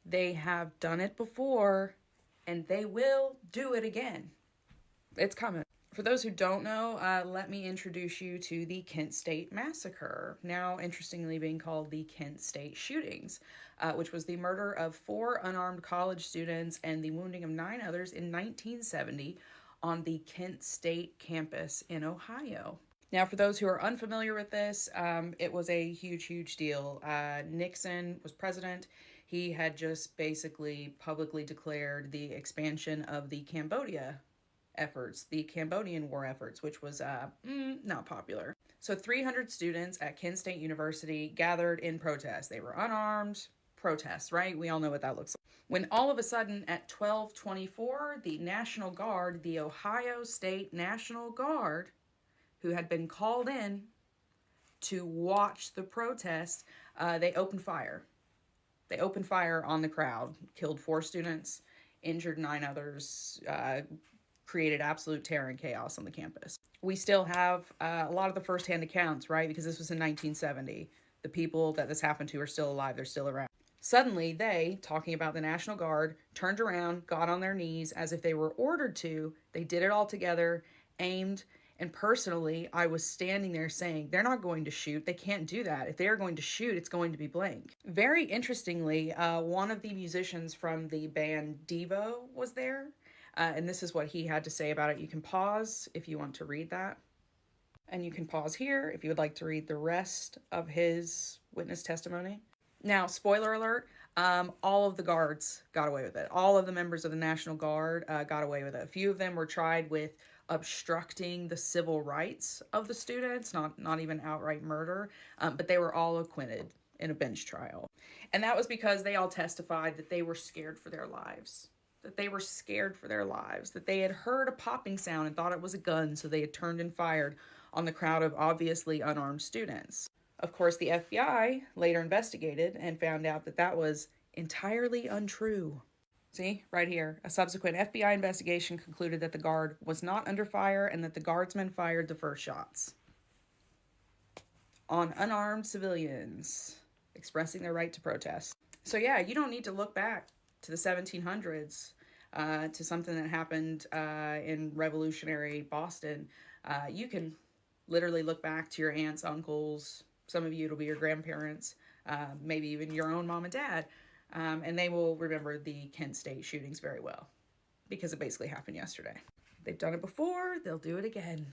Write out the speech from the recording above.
They have done it before, and they will do it again. It's coming. For those who don't know, let me introduce you to the Kent State Massacre, now interestingly being called the Kent State Shootings, which was the murder of 4 unarmed college students and the wounding of 9 others in 1970 on the Kent State campus in Ohio. Now, for those who are unfamiliar with this, it was a huge, huge deal. Nixon was president. He had just basically publicly declared the expansion of the Cambodia efforts, the Cambodian war efforts, which was not popular. So 300 students at Kent State University gathered in protest. They were unarmed protests, right? We all know what that looks like. When all of a sudden at 12:24, the National Guard, the Ohio State National Guard, who had been called in to watch the protest, they opened fire. They opened fire on the crowd, killed 4 students, injured 9 others, created absolute terror and chaos on the campus. We still have a lot of the firsthand accounts, right? Because this was in 1970. The people that this happened to are still alive. They're still around. Suddenly, they, talking about the National Guard, turned around, got on their knees as if they were ordered to. They did it all together, aimed, and personally, I was standing there saying, they're not going to shoot. They can't do that. If they are going to shoot, it's going to be blank. Very interestingly, one of the musicians from the band Devo was there. And this is what he had to say about it. You can pause if you want to read that. And you can pause here if you would like to read the rest of his witness testimony. Now, spoiler alert, all of the guards got away with it. All of the members of the National Guard got away with it. A few of them were tried with obstructing the civil rights of the students, not even outright murder, but they were all acquitted in a bench trial. And that was because they all testified that they were scared for their lives. That they were scared for their lives, that they had heard a popping sound and thought it was a gun, so they had turned and fired on the crowd of obviously unarmed students. Of course, the FBI later investigated and found out that that was entirely untrue. See, right here, a subsequent FBI investigation concluded that the guard was not under fire and that the guardsmen fired the first shots on unarmed civilians expressing their right to protest. So yeah, you don't need to look back to the 1700s, to something that happened in revolutionary Boston. You can literally look back to your aunts, uncles, some of you it'll be your grandparents, maybe even your own mom and dad, and they will remember the Kent State shootings very well because it basically happened yesterday. They've done it before, they'll do it again.